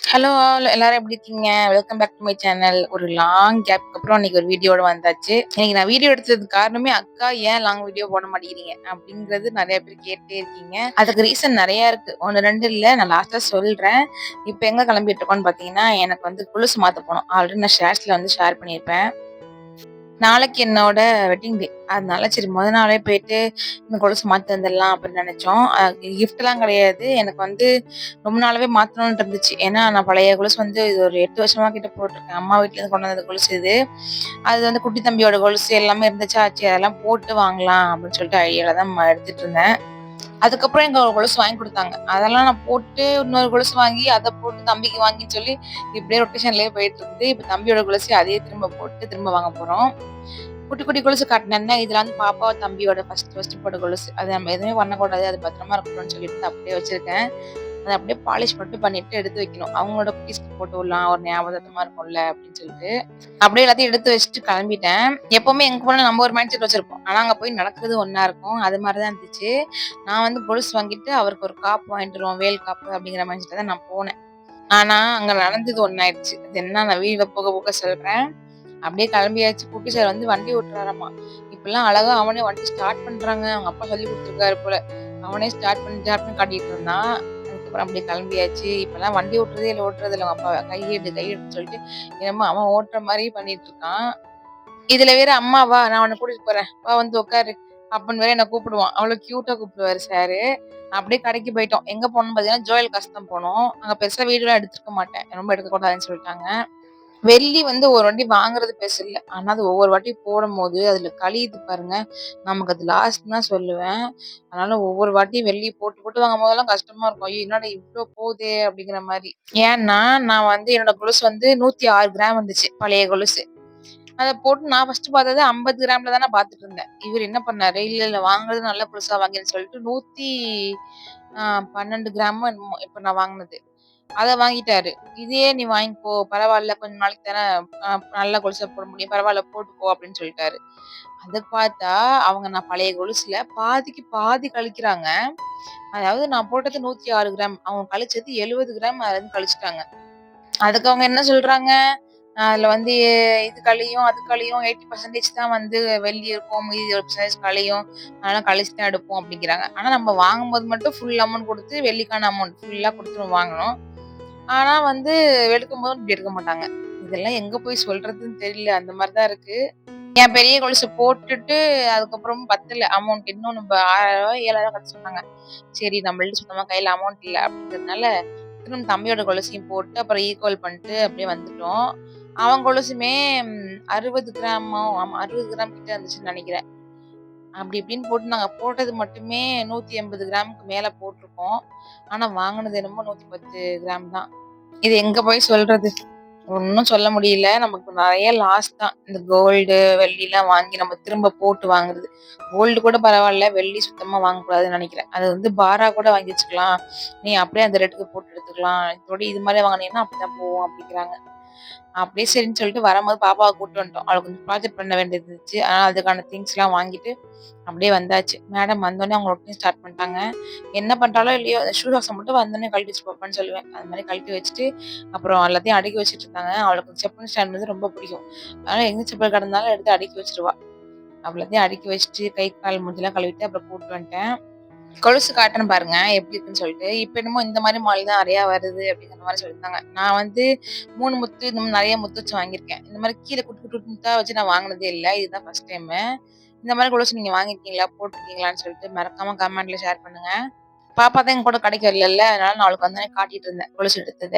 Hello all எல்லாரும் எப்படி இருக்கீங்க? Welcome back to my channel. ஒரு லாங் கேப்க்கு அப்புறம் இன்னைக்கு ஒரு வீடியோட வந்தாச்சு. இன்னைக்கு நான் வீடியோ எடுத்ததுக்கு காரணமே, "அக்கா ஏன் லாங் வீடியோ போட மாட்டேங்கிறீங்க?" அப்படிங்கிறது நெறைய பேர் கேட்டுட்டே இருக்கீங்க. அதுக்கு ரீசன் நெறைய இருக்கு. 1, 2 இல்ல. நான் லாஸ்ட்டா சொல்றேன். இப்ப எங்க கிளம்பிட்டு இருக்கோம்னு பார்த்தீங்கன்னா, எனக்கு வந்து கொலுசு மாத்த போணும். ஆல்ரெடி நான் ஷேர்ஸ்ல வந்து ஷேர் பண்ணியிருப்பேன். நாளைக்கு என்னோட வெட்டிங் டே. அதனால சரி மொத நாளே போயிட்டு இந்த கொலுசு மாத்தி வந்துடலாம் அப்படின்னு நெனைச்சோம். கிஃப்ட்லாம் கிடையாது. எனக்கு வந்து ரொம்ப நாளாவே மாத்தணும்னு இருந்துச்சு. ஏன்னா நான் பழைய கொலுசு வந்து இது ஒரு 8 வருஷமா கிட்ட போட்டுருக்கேன். அம்மா வீட்லேருந்து கொண்டு வந்த கொலுசு இது. அது வந்து குட்டி தம்பியோட கொலுசு எல்லாமே இருந்துச்சா, சரி அதெல்லாம் போட்டு வாங்கலாம் அப்படின்னு சொல்லிட்டு ஐடியால தான் எடுத்துட்டு இருந்தேன். அதுக்கப்புறம் எங்க ஒரு கொலுசு வாங்கி குடுத்தாங்க. அதெல்லாம் நான் போட்டு இன்னொரு கொலுசு வாங்கி, அத போட்டு தம்பிக்கு வாங்கின்னு சொல்லி, இப்படியே ரொட்டேஷன்லயே போயிட்டு இருக்குது. இப்ப தம்பியோட கொலுசு அதையே திரும்ப போட்டு திரும்ப வாங்க போறோம். குட்டி குட்டி கொலுசு காட்டுனேன்ல, இதுல வந்து பாப்பா தம்பியோட ஃபர்ஸ்ட் போட்ட கொலுசு. அது நம்ம எதுவுமே பண்ணக்கூடாது. அது பத்திரமா இருக்கணும்னு சொல்லிட்டு அப்படியே வச்சிருக்கேன். அத அப்படியே பாலிஷ் மட்டும் பண்ணிட்டு எடுத்து வைக்கணும். அவங்களோட குட்டீஸ்க்கு போட்டு விடலாம். ஒரு ஞாபகார்த்தமா இருக்கும்ல அப்படின்னு சொல்லிட்டு. அப்படியே எல்லாத்தையும் எடுத்து வச்சுட்டு கிளம்பிட்டேன். எப்பவுமே எங்க போனாலும் நம்ம ஒரு மைண்ட் செட் வச்சிருப்போம். ஆனா அங்க போய் நடக்கிறது ஒண்ணா இருக்கும். அது மாரி தான் இருந்துச்சு. நான் வந்து கொலுசு வாங்கிட்டு அவருக்கு ஒரு காப்பு வாங்கிட்டு வருவோம். வேல் காப்பு அப்படிங்கிற மைண்ட் செட்ல தான் நான் போனேன். ஆனா அங்க நடந்தது ஒண்ணாயிடுச்சு. அது என்ன நான் வீடியோல போக போக சொல்றேன். அப்படியே கிளம்பியாச்சு. குட்டி சார் வந்து வண்டி ஓட்டுறாராமா. இப்பல்லாம் அழகா அவனே வண்டி ஸ்டார்ட் பண்றாங்க. அவங்க அப்பா சொல்லிக் குடுத்துருக்காரு போல. அவனே ஸ்டார்ட் பண்ணிட்டாருன்னு காட்டிட்டு இருந்தான். அதுக்கப்புறம் அப்படியே கிளம்பியாச்சு. இப்பல்லாம் வண்டி ஓட்டுறதே இல்ல ஓட்டுறது இல்ல. அவங்க அப்பா கையெடு சொல்லிட்டு என்னமோ அவன் ஓட்டுற மாரி பண்ணிட்டு இருக்கான். இதுல வேற அம்மா வா நான் உன்ன கூட்டிட்டு போறேன். வா வந்து உட்காரு. அப்படின்னு வேற என்ன கூப்பிடுவான். அவ்வளோ கியூட்டா கூப்பிடுவாரு சாரு. அப்படியே கடைக்கு போயிட்டோம். எங்க போனோம்னு பார்த்தீங்கன்னா, ஜோயல் காஸ் தான் போனோம். அங்க பெருசா வீடியோலாம் எடுத்துருக்க மாட்டேன். ரொம்ப எடுக்கக்கூடாதுன்னு சொல்லிட்டாங்க. வெள்ளி வந்து ஒரு வாட்டி வாங்குறது பெருசு இல்ல. ஆனா அது ஒவ்வொரு வாட்டி போடும்போது அதுல கழியுது பாருங்க. நமக்கு அது லாஸ்ன்னு தான் சொல்லுவேன். அதனால ஒவ்வொரு வாட்டியும் வெள்ளி போட்டு போட்டு வாங்கும்போதெல்லாம் கஷ்டமா இருக்கும். ஐயோ! என்னடா இவ்ளோ போதே! அப்படிங்கிற மாரி. ஏன்னா, நான் வந்து என்னோட கொலுசு வந்து 106 கிராம் வந்துச்சு. பழைய கொலுசு. அத போட்டு நான் ஃபர்ஸ்ட் பார்த்தது 50 கிராம்ல தான் நான் பார்த்துட்டு இருந்தேன். இவரு என்ன பண்ணாரு, இல்ல இல்ல வாங்குறது நல்ல கொலுசா வாங்கிருன்னு சொல்லிட்டு 12 கிராமோ என்னமோ இப்ப நான் வாங்குனது. அத வாங்கிட்டாரு. "இதையே நீ வாங்கிக்கோ, பரவால்ல கொஞ்ச நாளைக்கு தானே அ நல்ல கொலுசா போட முடியும். பரவால்ல போட்டுக்கோ" அப்படின்னு சொல்லிட்டாரு. அத பார்த்தா, அவங்க நான் பழைய கொலுசுல பாதிக்கு பாதி கழிக்கிறாங்க. அதாவது நான் போட்டது 106 கிராம். அவங்க கழிச்சது 70 கிராம் அதுலருந்து கழிச்சுட்டாங்க. அதுக்கு அவங்க என்ன சொல்றாங்க, அதுல வந்து இது கழியும், அது கழியும் 80% தான் வந்து வெள்ளி இருக்கும். மீதி 20% கழியும். அதனால கழிச்சு தான் எடுப்போம் அப்படிங்கிறாங்க. ஆனா நம்ம வாங்கும்போது மட்டும் ஃபுல் அமௌண்ட் குடுத்து வெள்ளிக்கான அமௌண்ட் ஃபுல்லா குடுத்து வாங்கணும். ஆனா வந்து எடுக்கும்போது இப்படி எடுக்க மாட்டாங்க. இதெல்லாம் எங்க போய் சொல்றதுன்னு தெரியல. அந்த மாரி தான் இருக்கு. என் பெரிய கொலுசு போட்டுட்டு அதுக்கப்புறம் பத்தல அமௌண்ட். இன்னும் நம்ம ரூ. 6000 7,000 கட்ட சொன்னாங்க. சரி நம்மள்ட்ட சுத்தமா கையில அமௌண்ட் இல்ல அப்படிங்கிறதுனால, திரும்ப தம்பியோட கொலுசையும் போட்டு அப்புறம் ஈக்குவல் பண்ணிட்டு அப்படியே வந்துட்டோம். அவன் கொலுசுமே 60 கிராமோ ஆமா 60 கிராம் கிட்ட இருந்துச்சுன்னு நெனைக்கிறேன். அப்படி இப்படின்னு போட்டு நாங்க போட்டது மட்டுமே 180 கிராமுக்கு மேல போட்டுருக்கோம். ஆனா வாங்குனது என்னமோ 110 கிராம் தான். இது எங்க போய் சொல்றது? ஒண்ணும் சொல்ல முடியல. நமக்கு நெறைய லாஸ் தான். இந்த கோல்டு, வெள்ளிலாம் வாங்கி நம்ம திரும்ப போட்டு வாங்குறது. கோல்டு கூட பரவால்ல. வெள்ளி சுத்தமா வாங்கக்கூடாதுன்னு நெனைக்கிறேன். அது வந்து பாரா கூட வாங்கி வச்சுக்கலாம். நீ அப்படியே அந்த ரேட்டுக்கு போட்டு எடுத்துக்கலாம். இதோட இது மாரி வாங்குனீங்கன்னா அப்படிதான் போகும் அப்படிங்கிறாங்க. அப்படியே சரின்னு சொல்லிட்டு வரும்போது பாப்பாவ கூட்டு வந்துட்டோம். அவளுக்கு கொஞ்சம் ப்ராஜெக்ட் பண்ண வேண்டியது இருந்துச்சு. அதனால அதுக்கான திங்ஸ்லாம் வாங்கிட்டு அப்படியே வந்தாச்சு. மேடம் வந்தோனே அவங்க ரொட்டீன் ஸ்டார்ட் பண்ணிட்டாங்க. என்ன பண்றாளோ இல்லையோ, அந்த ஷூ சாக்ஸ மட்டும் வந்தோனே கழட்டி வச்சுட்டு போப்பான்னு சொல்லுவேன். அது மாரி கழட்டி வச்சுட்டு, அப்புறம் எல்லாத்தையும் அடுக்கி வச்சுட்டு இருந்தாங்க. அவளுக்கு செப்பல் ஸ்டாண்ட் வந்து ரொம்ப பிடிக்கும். அதனால எங்க செப்பல் கிடந்தாலும் எடுத்து அடுக்கி வச்சுருவா. அவ்வளத்தையும் அடுக்கி வச்சுட்டு, கை, கால் மூஞ்சிலாம் கழுவிட்டு அப்புறம் கூட்டு வந்துட்டேன். கொலுசு காட்டுறேன் பாருங்க, எப்படி இருக்குன்னு சொல்லிட்டு. இப்ப என்னமோ இந்த மாரி மாடல் தான் நெறையா வருது அப்படிங்கிற மாரி சொல்லியிருந்தாங்க. நான் வந்து 3 முத்து இந்த மாரி நெறைய முத்து வச்சு வாங்கியிருக்கேன். இந்த மாரி கீழ குட்டி குட்டி முத்தா வச்சு நான் வாங்குனதே இல்ல. இதுதான் ஃபர்ஸ்ட் டைமு. இந்த மாரி கொலுசு நீங்க வாங்கியிருக்கீங்களா? போட்டுருக்கீங்களான்னு சொல்லிட்டு மறக்காம கமெண்ட்ல ஷேர் பண்ணுங்க. பாப்பா தான் என் கூட கடைக்கு வரலல்ல. அதனால நான் அவளுக்கு வந்தோனே காட்டிட்டு இருந்தேன். கொலுசு எடுத்தத.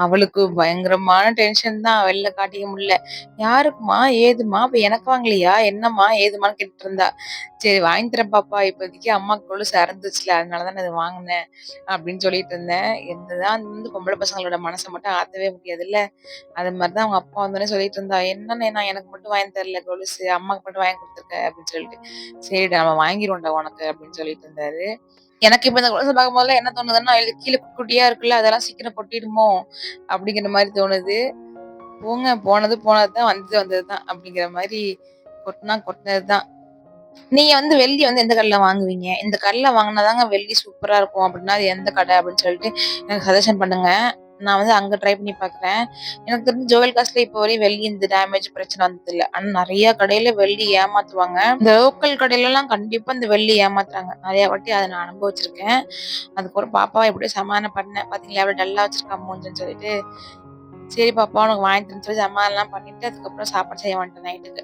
அவளுக்கு பயங்கரமான டென்ஷன் தான். வெளில காட்டிக்க முடியல. "யாருக்குமா? ஏதும்மா? அப்ப எனக்கு வாங்கலையா? என்னம்மா? ஏதும்மான்னு?" கேட்டுட்டு இருந்தா. "சரி வாங்கி தரேன் பாப்பா. இப்போதைக்கு அம்மாக்கு கொலுசு அறுந்துச்சுல. அதனால தான் நான் இத வாங்குனேன்." அப்படின்னு சொல்லிட்டு இருந்தேன். என்னதான் வந்து பொம்பள பசங்களோட மனச மட்டும் ஆத்தவே முடியாதுல்ல. அது மாரி தான் அவங்க அப்பா வந்தோனே சொல்லிட்டு இருந்தா. "என்ன நான் எனக்கு மட்டும் வாங்கி தரல கொலுசு. அம்மாக்கு மட்டும் வாங்கி குடுத்துருக்க." அப்படின்னு சொல்லிட்டு. "சரிடா நம்ம வாங்கிருவோம்டா உனக்கு." அப்படின்னு சொல்லிட்டு இருந்தாரு. எனக்கு இப்ப இந்த கொலுச பார்க்கும்போதெல்லாம் என்ன தோணுதுன்னா, இது கீழ குட்டி குட்டியா இருக்குல்ல, அதெல்லாம் சீக்கிரம் கொட்டிடுமோ! அப்படிங்கிற மாரி தோணுது. போங்க போனது போனது தான், வந்தது வந்தது தான் அப்படிங்கிற மாரி கொட்னா கொட்னது தான். நீங்க வந்து வெள்ளி வந்து எந்த கடைல வாங்குவீங்க? இந்த கடைல வாங்குனா தாங்க வெள்ளி சூப்பரா இருக்கும் அப்படின்னா, அது எந்த கடை அப்படின்னு சொல்லிட்டு எனக்கு சஜஷன் பண்ணுங்க. நான் வந்து அங்க ட்ரை பண்ணி பார்க்குறேன். எனக்கு தெரிஞ்சு ஜோயல் காஸ்ல இப்போ வரையும் வெள்ளி இந்த டேமேஜ் பிரச்சனை வந்ததில்ல. ஆனா நெறைய கடையில வெள்ளி ஏமாத்துவாங்க. இந்த லோக்கல் கடையிலலாம் கண்டிப்பா இந்த வெள்ளி ஏமாத்துறாங்க. நெறைய வாட்டி அத நான் அனுபவிச்சிருக்கேன். அதுக்கப்புறம் பாப்பாவ எப்படியோ சமாதானம் பண்ணேன். பாத்தீங்களா எவ்வளோ டல்லா வச்சிருக்கா மூஞ்சின்னு சொல்லிட்டு. சரி பாப்பா உனக்கு வாங்கி தரேன்னு சொல்லி சமாதானம்லாம் பண்ணிட்டு, அதுக்கப்புறம் சாப்பாடு செய்ய வந்துட்டேன் நைட்டுக்கு.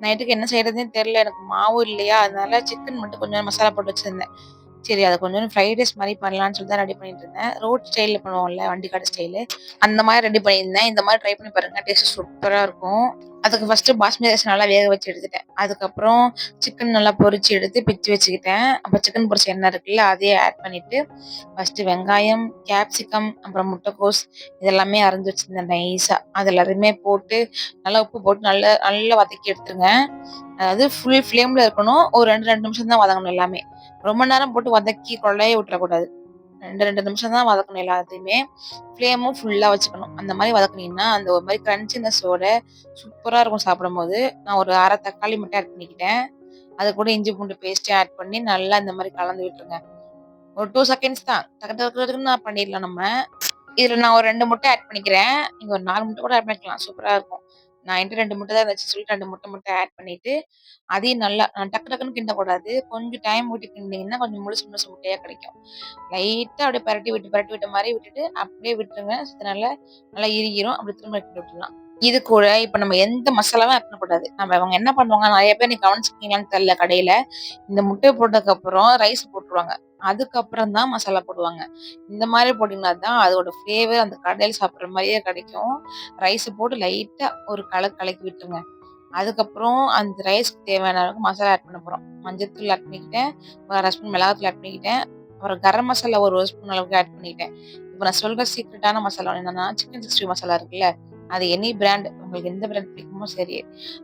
நைட்டுக்கு என்ன செய்றதுன்னே தெரியல. எனக்கு மாவும் இல்லையா, அதனால சிக்கன் மட்டும் கொஞ்சம் மசாலா போட்டு வச்சிருந்தேன். சரி அத கொஞ்சம் ஃப்ரைட் ரைஸ் மாரி பண்ணலான்னு சொல்லி தான் ரெடி பண்ணிட்டு இருந்தேன். ரோட் ஸ்டைல்ல பண்ணுவோம்ல, வண்டி கடை ஸ்டைலு. அந்த மாரி ரெடி பண்ணியிருந்தேன். இந்த மாரி ட்ரை பண்ணி பாருங்க. டேஸ்ட் சூப்பரா இருக்கும். அதுக்கு ஃபர்ஸ்ட்டு பாஸ்மதி ரைஸ் நல்லா வேக வச்சு எடுத்துட்டேன். அதுக்கப்புறம் சிக்கன் நல்லா பொரிச்சு எடுத்து பிச்சு வச்சுக்கிட்டேன். அப்ப சிக்கன் பொரிச்ச எண்ணெய் இருக்குல்ல, அதையும் ஆட் பண்ணிட்டு, ஃபர்ஸ்ட்டு வெங்காயம், கேப்சிகம், அப்புறம் முட்டைக்கோஸ் இதெல்லாமே அரிஞ்சு வச்சிருந்தேன் நைஸா. அது எல்லாத்தையுமே போட்டு, நல்லா உப்பு போட்டு நல்லா நல்லா வதக்கி எடுத்துருங்க. அதாவது ஃபுல் ஃப்ளேம்ல இருக்கணும். ஒரு 2 நிமிஷம் தான் வதங்கணும் எல்லாமே. ரொம்ப நேரம் போட்டு வதக்கி கொழைய விட்டுறக்கூடாது. 2 நிமிஷம் தான் வதக்கணும் எல்லாத்தையுமே. ஃப்ளேமும் ஃபுல்லா வச்சுக்கணும். அந்த மாரி வதக்குனீங்கன்னா, அந்த ஒரு மாரி கிரன்ச்சினஸோட சூப்பரா இருக்கும் சாப்பிடும்போது. நான் ஒரு 1/2 தக்காளி மட்டும் ஆட் பண்ணிக்கிட்டேன். அது கூட இஞ்சி பூண்டு பேஸ்ட்டும் ஆட் பண்ணி நல்லா இந்த மாரி கலந்து விட்டுருங்க. ஒரு 2 செகண்ட்ஸ் தான். டக்கு டக்கு டக்குன்னு பண்ணிடலாம் நம்ம. இதுல நான் ஒரு 2 முட்டை ஆட் பண்ணிக்கிறேன். நீங்க ஒரு 4 முட்டை கூட ஆட் பண்ணிக்கலாம். சூப்பரா இருக்கும். நான் என்ட்ட 2 முட்டை தான் இருந்துச்சு சொல்லிட்டு 2 முட்டை மட்டும் ஆட் பண்ணிட்டு, அதையும் நல்லா டக்கு டக்குன்னு கிண்டக்கூடாது. கொஞ்சம் டைம் விட்டு கிண்டினீங்கன்னா, கொஞ்சம் முழுசு முழுசு முட்டையா கிடைக்கும். லைட்டா அப்படியே பெரட்டி விட்ட மாரி விட்டுட்டு, அப்படியே விட்டுருங்க. நல்லா நல்லா இறுகிரும். அப்படி திரும்ப கிண்டி விட்டுறலாம். இது கூட இப்ப நம்ம எந்த மசாலாவும் ஆட் பண்ணக்கூடாது. அவங்க என்ன பண்ணுவாங்க, நெறைய பேர் நீங்க கவனிச்சிருக்கீங்களான்னு தெரியல கடையில. இந்த முட்டை போட்டதுக்கப்புறம் ரைஸ் போட்டுருவாங்க. அதுக்கப்புறம் தான் மசாலா போடுவாங்க. இந்த மாரி போட்டீங்கன்னா தான் அதோட ஃப்ளேவர் அந்த கடையில சாப்பிடுற மாரியே கிடைக்கும். ரைஸ போட்டு லைட்டா ஒரு கலக்கி விட்டுருங்க. அதுக்கப்புறம் அந்த ரைஸ்க்கு தேவையான அளவுக்கு மசாலா ஆட் பண்ண போறோம். மஞ்சள்தூள் ஆட் பண்ணிக்கிட்டேன். ஒரு 1/2 ஸ்பூன் மிளகாத்தூள் ஆட் பண்ணிக்கிட்டேன். அப்புறம் கரம் மசாலா ஒரு 1 ஸ்பூன் அளவுக்கு ஆட் பண்ணிக்கிட்டேன். இப்ப நான் சொல்ற சீக்ரெட்டான மசாலா என்னன்னா, சிக்கன் 60 மசாலா இருக்குல்ல, அது எனி பிராண்ட் உங்களுக்கு எந்த பிராண்ட் பிடிக்குமோ சரி,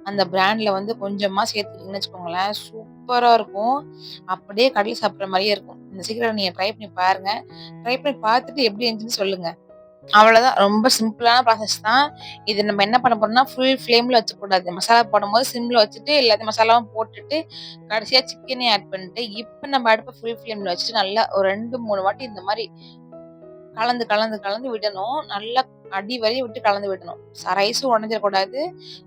அந்த பிராண்ட்ல வந்து கொஞ்சமா சேர்த்துக்கிட்டீங்கன்னு வச்சுக்கோங்களேன், சூப்பரா இருக்கும். அப்படியே கடையில சாப்பிடுற மாரியே இருக்கும். இந்த சீக்ரெட்ட நீங்க ட்ரை பண்ணி பாருங்க. ட்ரை பண்ணி பார்த்துட்டு எப்படி இருந்துச்சுன்னு சொல்லுங்க. அவ்வளோதான். ரொம்ப சிம்பிளான ப்ராசஸ் தான். இது நம்ம என்ன பண்ண போறோம்னா, ஃபுல் ஃப்ளேம்ல வச்சுக்கக்கூடாது. மசாலா போடும்போது சிம்ல வச்சுட்டு, எல்லாத்தையும் மசாலாவும் போட்டுட்டு, கடைசியா சிக்கனையும் ஆட் பண்ணிட்டு, இப்ப நம்ம அடுப்ப ஃபுல் ஃப்ளேம்ல வச்சுட்டு, நல்லா ஒரு 2, 3 வாட்டி இந்த மாரி கலந்து விடணும். நல்லா அடி வரையும் விட்டு கலந்து விடணும். ரைஸும் உடைஞ்சிடக்கூடாது.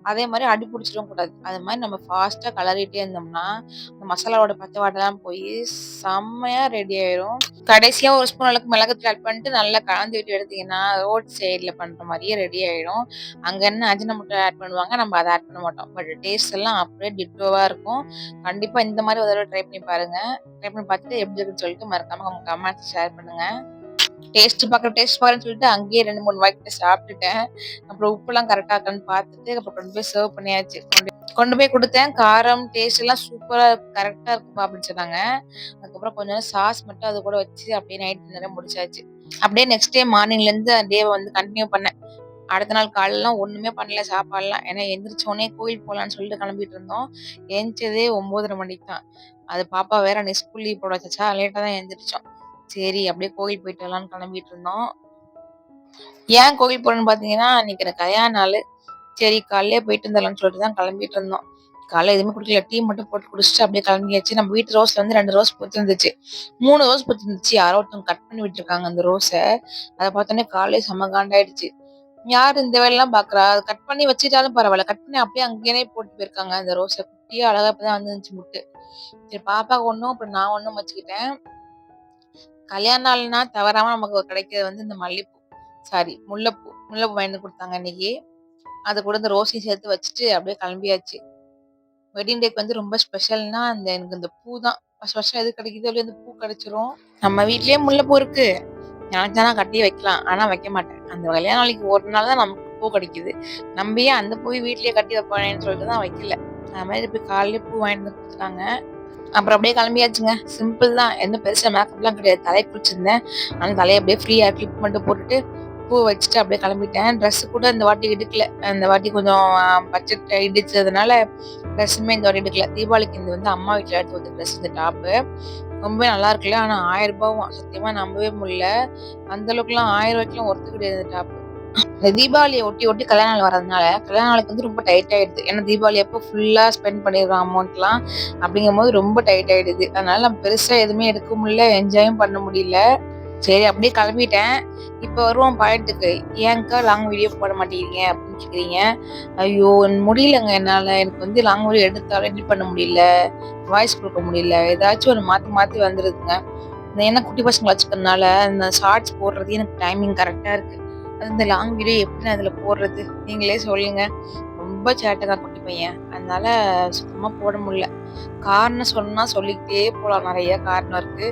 அதே மாரி அடி புடிச்சிடவும் கூடாது. அது மாரி நம்ம ஃபாஸ்ட்டா கலறிட்டே இருந்தோம்னா, அந்த மசாலாவோட பச்ச வாடைலாம் போயி செம்மையா ரெடி ஆயிரும். கடைசியா ஒரு ஸ்பூன் அளவுக்கு மிளகாத்தூள் ஆட் பண்ணிட்டு நல்லா கலந்து விட்டு எடுத்தீங்கன்னா, ரோட் சைடுல பண்ற மாரியே ரெடி ஆயிடும். அங்க என்ன அஜினமோட்டோ ஆட் பண்ணுவாங்க. நம்ம அத ஆட் பண்ண மாட்டோம். பட் டேஸ்ட் எல்லாம் அப்படியே டிட்டோவா இருக்கும். கண்டிப்பா இந்த மாரி ஒரு தடவ ட்ரை பண்ணி பாருங்க. ட்ரை பண்ணி பார்த்துட்டு எப்படி இருக்குன்னு சொல்லிட்டு மறக்காம உங்க கமெண்ட்ஸ் ஷேர் பண்ணுங்க. டேஸ்ட் பார்க்குறேன்னு சொல்லிட்டு அங்கேயே 2, 3 வாய்க்கிட்ட சாப்பிட்டுட்டேன். அப்புறம் உப்புலாம் கரெக்ட்டா இருக்கான்னு பார்த்துட்டு, அப்புறம் கொண்டு போய் சர்வ் பண்ணியாச்சு. கொண்டு போய் குடுத்தேன். காரம், டேஸ்ட் எல்லாம் சூப்பரா கரெக்ட்டா இருக்குப்பா அப்படின்னு சொன்னாங்க. அதுக்கப்புறம் கொஞ்சம் சாஸ் மட்டும் அது கூட வச்சு அப்படியே நைட் டின்னர முடிச்சாச்சு. அப்படியே நெக்ஸ்ட் டே மார்னிங்லேருந்து அந்த டேவ வந்து கன்டின்யூ பண்ணேன். அடுத்த நாள் காலைலலாம் ஒண்ணுமே பண்ணல சாப்பாடுலாம். ஏன்னா எந்திரிச்ச உடனே கோயில் போலான்னு சொல்லிட்டு கிளம்பிட்டு இருந்தோம். எந்திரிச்சதே 9:30 மணிக்கு தான். அது பாப்பா வேற அன்னைக்கு ஸ்கூல் லீவ் போட வச்சாச்சா, லேட்டா தான் எந்திரிச்சோம். சரி அப்படியே கோவில் போயிட்டு வரலான்னு கிளம்பிட்டு இருந்தோம். ஏன் கோவில் போறோம்ன்னு பார்த்தீங்கன்னா, அன்னைக்கு எனக்கு கல்யாண நாளு. சரி காலையிலேயே போயிட்டு வந்துரலாம்ன்னு சொல்லிட்டு தான் கிளம்பிட்டு இருந்தோம். காலைல எதுவுமே குடிக்கல. டீ மட்டும் போட்டு குடிச்சுட்டு அப்படியே கிளம்பியாச்சு. நம்ம வீட்டு ரோஸ்ல வந்து 2 ரோஸ் பூத்திருந்துச்சு. 3 ரோஸ் பூத்திருந்துச்சு. யாரோ ஒருத்தவங்க கட் பண்ணி விட்டுருக்காங்க அந்த ரோஸ. அத பார்த்தோனே காலே செம்ம காண்டாயிடுச்சு. யாரு இந்த வேலைலாம் பார்க்குறா? அத கட் பண்ணி வச்சுட்டாலும் பரவால்ல. கட் பண்ணி அப்படியே அங்கேயே போட்டு போயிருக்காங்க அந்த ரோஸ. குட்டியா அழகா இப்பதான் வந்துருந்துச்சு மொட்டு. சரி பாப்பாக்கு ஒண்ணும், அப்புறம் நான் ஒண்ணும் வச்சுக்கிட்டேன். கல்யாண நாள்னா தவறாம நமக்கு கிடைக்கிறது வந்து இந்த மல்லிப்பூ. சாரி முல்லைப்பூ. முல்லைப்பூ வாங்கிட்டு வந்து குடுத்தாங்க அன்னைக்கு. அது கூட இந்த ரோஸையும் சேர்த்து வச்சுட்டு அப்படியே கிளம்பியாச்சு. வெட்டிங் டேக்கு வந்து ரொம்ப ஸ்பெஷல்னா, எனக்கு இந்த பூ தான். வருஷம் வருஷம் எது கிடைக்குதோ இல்லையோ இந்த பூ கிடைச்சிரும். நம்ம வீட்லயே முல்லைப்பூ இருக்கு. நினைச்சா நான் கட்டி வைக்கலாம். ஆனா வைக்க மாட்டேன். அந்த கல்யாண நாளைக்கு ஒரு நாள் தான் நமக்கு பூ கிடைக்குது. நம்ம ஏன் அந்த பூவை வீட்லயே கட்டி வைப்பானேன்னு சொல்லிட்டு தான் வைக்கல. அது மாரி இப்ப காலையில பூ வாங்கிட்டு வந்து குடுத்துட்டாங்க. அப்புறம் அப்படியே கிளம்பியாச்சுங்க. சிம்பிள் தான். எதுவும் பெருசா மேக்கப்லாம் கிடையாது. தலைக்கு குளிச்சிருந்தேன். ஆனா தலைய அப்படியே ஃப்ரீயா கிளிப் மட்டும் போட்டுட்டு, பூ வச்சுட்டு அப்படியே கிளம்பிட்டேன். ட்ரெஸ் கூட இந்த வாட்டி எடுக்கல. இந்த வாட்டி கொஞ்சம் பட்ஜெட் இடிச்சதுனால ட்ரெஸ்ஸுமே இந்த வாட்டி எடுக்கல. தீபாவளிக்கு இது வந்து அம்மா வீட்ல எடுத்து குடுத்த ட்ரெஸ் இந்த டாப்பு. ரொம்பவே நல்லா இருக்குல்ல. ஆனா ரூ. 1000 சத்தியமா நம்பவே முடியல. அந்த அளவுக்குலாம் ரூ. 1000க்குலாம் ஒர்த் கிடையாது இந்த டாப்பு. இந்த தீபாவளிய ஒட்டி, ஒட்டி கல்யாண நாள் வரதுனால, கல்யாண நாளுக்கு வந்து ரொம்ப டைட் ஆயிடுது. ஏன்னா தீபாவளி அப்போ ஃபுல்லா ஸ்பெண்ட் பண்ணிடுறோம் அமௌண்ட்லாம். அப்படிங்கும்போது ரொம்ப டைட் ஆயிடுது. அதனால நம்ம பெருசா எதுவுமே எடுக்க முடியல, என்ஜாயும் பண்ண முடியல. சரி அப்படியே கிளம்பிட்டேன். இப்ப வருவோம் பாயிண்ட்டுக்கு. "ஏன்க்கா லாங் வீடியோ போட மாட்டேங்கிறீங்க?" அப்படின்னு கேட்குறீங்க. ஐயோ! முடியலங்க என்னால. எனக்கு வந்து லாங் வீடியோ எடுத்தாலும் எடிட் பண்ண முடியல. வாய்ஸ் குடுக்க முடியல. ஏதாச்சும் ஒண்ணு மாத்தி மாத்தி வந்துருதுங்க. ஏன்னா குட்டி பசங்கள வச்சுக்கிறதுனால, இந்த ஷார்ட்ஸ் போடுறது எனக்கு டைமிங் கரெக்ட்டா இருக்கு. அது இந்த லாங் வீடியோ எப்படி நான் இதுல போடுறது? நீங்களே சொல்லுங்க. ரொம்ப சேட்டை குட்டி பையன். அதனால சுத்தமா போட முடியல. காரணம் சொன்னா சொல்லிக்கிட்டே போலாம். நெறைய காரணம் இருக்கு.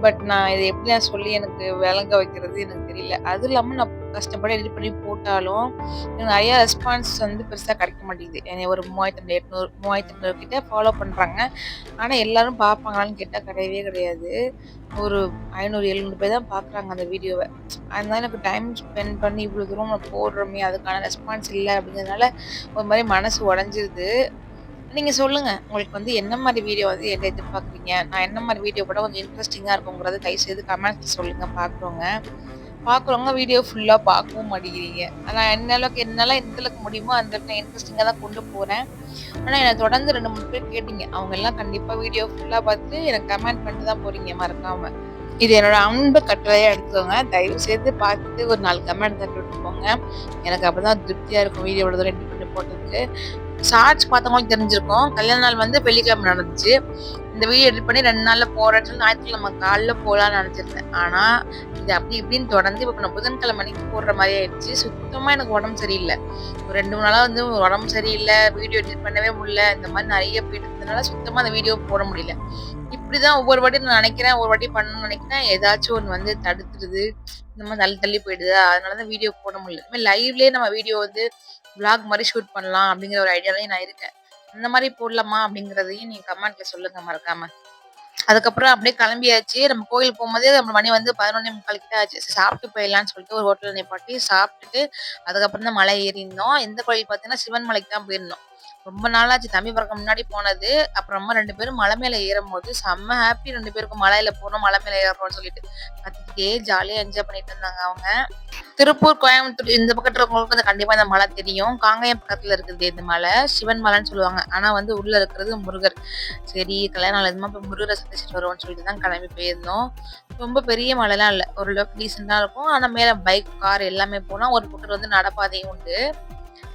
பட் நான் இத எப்படி நான் சொல்லி எனக்கு விளங்க வைக்கிறது எனக்கு தெரியல. அதுவும் இல்லாம நான் கஷ்டப்பட்டு எடிட் பண்ணி போட்டாலும், எனக்கு நெறைய ரெஸ்பான்ஸ் வந்து பெருசா கிடைக்க மாட்டேங்குது. என்னைய ஒரு 3800 3800 கிட்ட ஃபாலோ பண்றாங்க. ஆனா எல்லாரும் பார்ப்பாங்களான்னு கேட்டா கிடையவே கிடையாது. ஒரு 500, 700 பேர் தான் பார்க்குறாங்க அந்த வீடியோவ. அதனால எனக்கு டைம் ஸ்பெண்ட் பண்ணி இவ்வளோ தூரம் நான் போடுறோமே, அதுக்கான ரெஸ்பான்ஸ் இல்ல அப்படிங்கிறதுனால ஒரு மாரி மனசு உடைஞ்சிருது. நீங்க சொல்லுங்க. உங்களுக்கு வந்து என்ன மாரி வீடியோ வந்து என்ன எதிர்பார்க்குறீங்க? நான் என்ன மாரி வீடியோ போட்டா கொஞ்சம் இன்ட்ரஸ்டிங்கா இருக்குங்கிறத தயவுசெய்து கமெண்ட்ஸ்ல சொல்லுங்க பார்க்குறோங்க. பார்க்குறவங்க வீடியோ ஃபுல்லா பார்க்கவும் மாட்டேங்கிறீங்க. ஆனா என்னால எந்த அளவுக்கு முடியுமோ அந்த அளவுக்கு நான் இன்ட்ரஸ்டிங்கா தான் கொண்டு போறேன். ஆனா என்ன தொடர்ந்து 2, 3 பேர் கேட்டீங்க. அவங்க எல்லாம் கண்டிப்பா வீடியோ ஃபுல்லா பார்த்துட்டு எனக்கு கமெண்ட் பண்ணிட்டு தான் போறீங்க மறக்காம. இது என்னோட அன்பு கட்டளையா எடுத்துக்கோங்க. தயவு செய்து பார்த்துட்டு ஒரு 4 கமெண்ட் தட்டி விட்டு போங்க. எனக்கு அப்பதான் திருப்தியா இருக்கும் வீடியோ இவ்வளோ தூரம் எடிட் பண்ணி போட்டதுக்கு. ஷார்ட்ஸ் பார்த்தவங்களுக்கு தெரிஞ்சிருக்கும். கல்யாண நாள் வந்து வெள்ளிக்கிழமை நடந்துச்சு. இந்த வீடியோ எடிட் பண்ணி 2 நாள்ல போடுறேன்னு சொல்லி ஞாயிற்றுக்கிழமை காலைல போடலான்னு நெனச்சிருந்தேன். ஆனா, இது அப்படி இப்படின்னு தொடர்ந்து இப்ப நான் புதன்கிழமை அன்னைக்கு போடுற மாரி ஆயிடுச்சு. சுத்தமா எனக்கு உடம்பு சரியில்ல. ஒரு 2, 3 நாளா வந்து உடம்பு சரியில்ல, வீடியோ எடிட் பண்ணவே முடியல. இந்த மாரி நெறைய போயிட்டு இருந்ததுனால சுத்தமா அந்த வீடியோ போட முடியல. இப்படிதான் ஒவ்வொரு வாட்டியும் நான் நெனைக்கிறேன், ஒவ்வொரு வாட்டி பண்ணணும்னு நெனைக்கிறேன். ஏதாச்சும் ஒண்ணு வந்து தடுத்துருது. இந்த மாரி தள்ளி தள்ளி போயிடுதா, அதனால தான் வீடியோ போட முடியல. இந்த மாரி லைவ்லயே நம்ம வீடியோ வந்து விளாக் மாரி ஷூட் பண்ணலாம் அப்படிங்கிற ஒரு ஐடியாலயும் நான் இருக்கேன். அந்த மாரி போடலாமா அப்படிங்கிறதையும் நீங்க கமெண்ட்ல சொல்லுங்க மறக்காம. அதுக்கப்புறம் அப்படியே கிளம்பியாச்சு. நம்ம கோயிலுக்கு போம்போதே நம்ம மணி வந்து 11:45 கிட்ட ஆச்சு. சரி சாப்பிட்டு போயிடலான்னு சொல்லிட்டு ஒரு ஹோட்டல்ல நிப்பாட்டி சாப்பிட்டுட்டு, அதுக்கப்புறம் தான் மலை ஏறியிருந்தோம். எந்த கோயில் பார்த்தீங்கன்னா, சிவன் மலைக்கு தான் போயிருந்தோம். ரொம்ப நாளாச்சு தம்பி பொறக்க முன்னாடி போனது. அப்புறமா 2 பேரும் மலை மேல ஏறும்போது செம்ம ஹாப்பி 2 பேருக்கும். மலையில போறோம், மலை மேல ஏறுறோம்னு சொல்லிட்டு. கத்திக்கிட்டே ஜாலியா என்ஜாய் பண்ணிட்டு இருந்தாங்க அவங்க. திருப்பூர், கோயம்புத்தூர் இந்த பக்கத்துல இருக்கவங்களுக்கு வந்து கண்டிப்பா இந்த மலை தெரியும். காங்கேயம் பக்கத்துல இருக்குது இந்த மலை. சிவன் மலைன்னு சொல்லுவாங்க. ஆனா வந்து உள்ள இருக்கிறது முருகர். சரி கல்யாண நாள் எதுமா போய் முருகர சந்திச்சுட்டு வருவோம்னு சொல்லிட்டு தான் கிளம்பி போயிருந்தோம். ரொம்ப பெரிய மலைலாம் இல்ல. ஓரளவுக்கு டீசென்ட்டா இருக்கும். ஆனா மேல பைக், கார் எல்லாமே போலாம். ஒரு பக்கம் வந்து நடைபாதையும் உண்டு.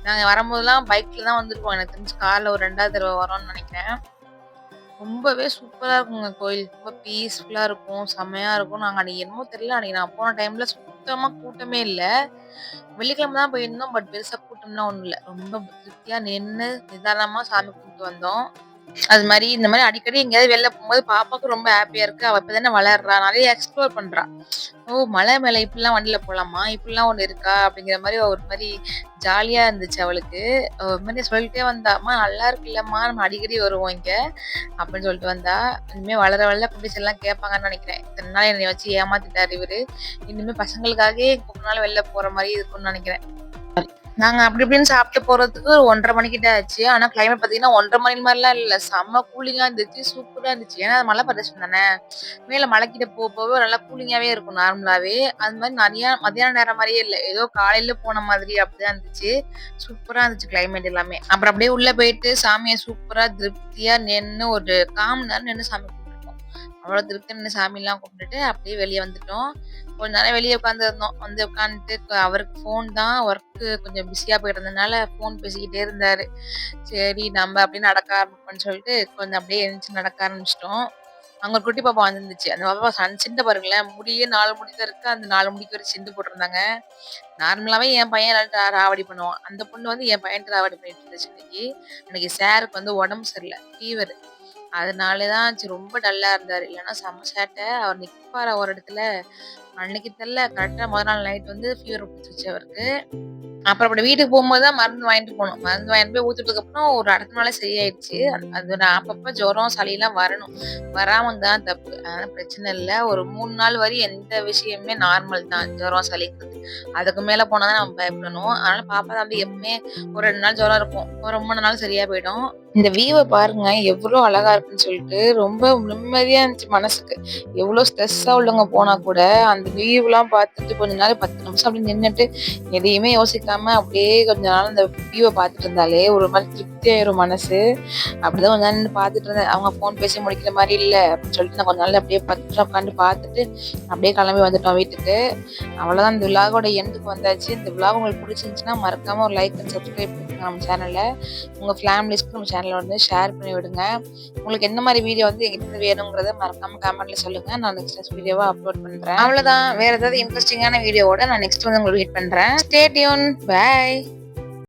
நாங்க வரும்போதெல்லாம் பைக்ல தான் வந்திருக்கோம். எனக்கு தெரிஞ்சு கார்ல ஒரு 2வது தடவ வரோம்னு நெனைக்கிறேன். ரொம்பவே சூப்பரா இருக்குங்க கோயில். ரொம்ப பீஸ்ஃபுல்லா இருக்கும். செம்மையா இருக்கும். நாங்க அன்னைக்கு என்னமோ தெரியல. அன்னைக்கு நான் போன டைம்ல சுத்தமா கூட்டமே இல்ல. வெள்ளிக்கிழமை தான் போயிருந்தோம். பட் பெருசா கூட்டம்லாம் ஒண்ணும் இல்ல. ரொம்ப திருப்தியா நின்னு நிதானமா சாமி கும்பிட்டு வந்தோம். அது மாரி இந்த மாரி அடிக்கடி எங்கேயாவது வெளில போம்போது பாப்பாவுக்கும் ரொம்ப ஹேப்பியா இருக்கு. அவ இப்ப தானே வளர்றா. நெறைய எக்ஸ்ப்ளோர் பண்றா. ஓ! மலை மேல இப்படிலாம் வண்டியில போலாமா? இப்படிலாம் ஒண்ணு இருக்கா? அப்படிங்கிற மாரி ஒரு மாரி ஜாலியா இருந்துச்சு அவளுக்கு. ஒரு மாரி சொல்லிட்டே வந்தா, "அம்மா நல்லா இருக்குல்லம்மா, நம்ம அடிக்கடி வருவோம் இங்க." அப்படின்னு சொல்லிட்டு வந்தா. இனிமே வளர வளர குட்டீஸ் எல்லாம் கேட்பாங்கன்னு நெனைக்கிறேன். இத்தன நாள் என்னைய வச்சு ஏமாத்திட்டாரு இவரு. இனிமே பசங்களுக்காகவே கொஞ்ச நாள் வெளில போற மாரி இருக்கும்னு நெனைக்கிறேன். நாங்க அப்படி இப்படின்னு சாப்பிட்டு போறதுக்கு ஒரு 1:30 மணி கிட்ட ஆச்சு. ஆனா கிளைமேட் பார்த்தீங்கன்னா 1:30 மணி மாரிலாம் இல்ல. செம்ம கூலிங்கா இருந்துச்சு. சூப்பரா இருந்துச்சு. ஏன்னா அது மலை பிரதேசம் தானே. மேல மலைக்கிட்ட போக நல்லா கூலிங்காவே இருக்கும் நார்மலாவே. அது மாரி நெறைய மதியான நேரம் மாரியே இல்ல. ஏதோ காலையில போன மாதிரி அப்படிதான் இருந்துச்சு. சூப்பரா இருந்துச்சு கிளைமேட் எல்லாமே. அப்புறம் அப்படியே உள்ள போயிட்டு சாமிய சூப்பரா திருப்தியா நின்னு ஒரு 1/4 மணி நேரம் நின்னு சாமி கும்பிட்டுருக்கோம். அவ்வளோ திருப்தியா நின்னு சாமிலாம் கும்பிட்டுட்டு அப்படியே வெளிய வந்துட்டோம். கொஞ்ச நேரம் வெளிய உட்காந்துருந்தோம். வந்து உட்காந்துட்டு அவருக்கு ஃபோன் தான் ஒர்க்கு கொஞ்சம் பிஸியா போயிட்டு இருந்ததுனால ஃபோன் பேசிக்கிட்டே இருந்தாரு. சரி நம்ம அப்படியே நடக்க ஆரம்பிப்போம்ன்னு சொல்லிட்டு கொஞ்சம் அப்படியே எந்திரிச்சு நடக்க ஆரம்பிச்சுட்டோம். அங்க ஒரு குட்டி பாப்பா வந்துருந்துச்சு. அந்த பாப்பா சிண்ட பாருங்களேன். முடியே 4 முடி தான் இருக்கு. அந்த 4 முடிக்கு ஒரு சிண்டு போட்டிருந்தாங்க. நார்மலாவே என் பையன் எல்லாரும் ராவடி பண்ணுவான். அந்த பொண்ணு வந்து என் பையன்ட்ட ராவடி பண்ணிட்டு இருந்துச்சு இன்னைக்கு. அன்னைக்கு சாருக்கு வந்து உடம்பு சரியில்ல. ஃபீவர். அதனால தான் சரி ரொம்ப டல்லா இருந்தாரு. இல்லன்னா செம்ம சேட்ட. அவர் நிப்பாரா ஒரு இடத்துல. அன்னைக்கு தெர்ல கரெக்ட்டா மொத நாள் நைட் வந்து ஃபீவர் புடிச்சுருச்சு அவருக்கு. அப்புறம் அப்படி வீட்டுக்கு போம்போது தான் மருந்து வாங்கிட்டு போனோம். மருந்து வாங்கிட்டு போய் ஊத்துனதுக்கப்புறம் ஒரு அடுத்த நாளே சரியாயிடுச்சு. அது நான் அப்பப்ப ஜுரம், சளிலாம் வரணும். வராம இருந்தா தான் தப்பு. அதனால பிரச்சனை இல்ல. ஒரு 3 நாள் வரையும் எந்த விஷயமுமே நார்மல் தான். ஜுரம், சளிங்கிறது. அதுக்கு மேல போனா தான் நம்ம பயப்படணும். அதனால பாப்பா தம்பி எப்பவுமே ஒரு 2 நாள் ஜுரம் இருக்கும். ஒரு 3 நாள் சரியா போயிடும். இந்த வியூவ பாருங்க எவ்ளோ அழகா இருக்குன்னு சொல்லிட்டு, ரொம்ப நிம்மதியா இருந்துச்சு மனசுக்கு. எவ்ளோ ஸ்ட்ரெஸ்ஸா உள்ளவங்க போனா கூட, அந்த அந்த வியூலாம் பார்த்துட்டு கொஞ்ச நேரம் 10 நிமிஷம் அப்படி நின்னுட்டு, எதையுமே யோசிக்காம அப்படியே கொஞ்ச நாள் அந்த வியூவ பார்த்துட்டு இருந்தாலே ஒரு மாரி திருப்தி ஆயிரும் மனசு. அப்படிதான் கொஞ்ச நேரம் நின்னு பார்த்துட்டு இருந்தேன். அவங்க ஃபோன் பேசி முடிக்கிற மாரி இல்ல அப்படின்னு சொல்லிட்டு நான் கொஞ்ச நாள் அப்படியே 10 நிமிஷம் உட்காந்து பார்த்துட்டு, அப்படியே கிளம்பி வந்துட்டோம் வீட்டுக்கு. அவ்வளோதான் இந்த விலாகோட எண்டுக்கு வந்தாச்சு. இந்த விலாக் உங்களுக்கு பிடிச்சிருந்துச்சுன்னா மறக்காம ஒரு லைக் அண்ட் சப்ஸ்கிரைப் பண்ணுங்க நம்ம சேனல. உங்க ஃபேமிலிஸ்க்கு நம்ம சேனல வந்து ஷேர் பண்ணி விடுங்க. உங்களுக்கு எந்த மாரி வீடியோ வந்து எங்கிட்ட வேணுங்கிறத மறக்காம கமெண்ட்ல சொல்லுங்க. நான் நெக்ஸ்ட் வீடியோவா அப்லோட் பண்றேன். அவ்வளோதான். வேற ஏதாவது இன்ட்ரஸ்டிங்கான வீடியோவோட நான் நெக்ஸ்ட் வந்து உங்களுக்கு மீட் பண்றேன். Stay tune. பை.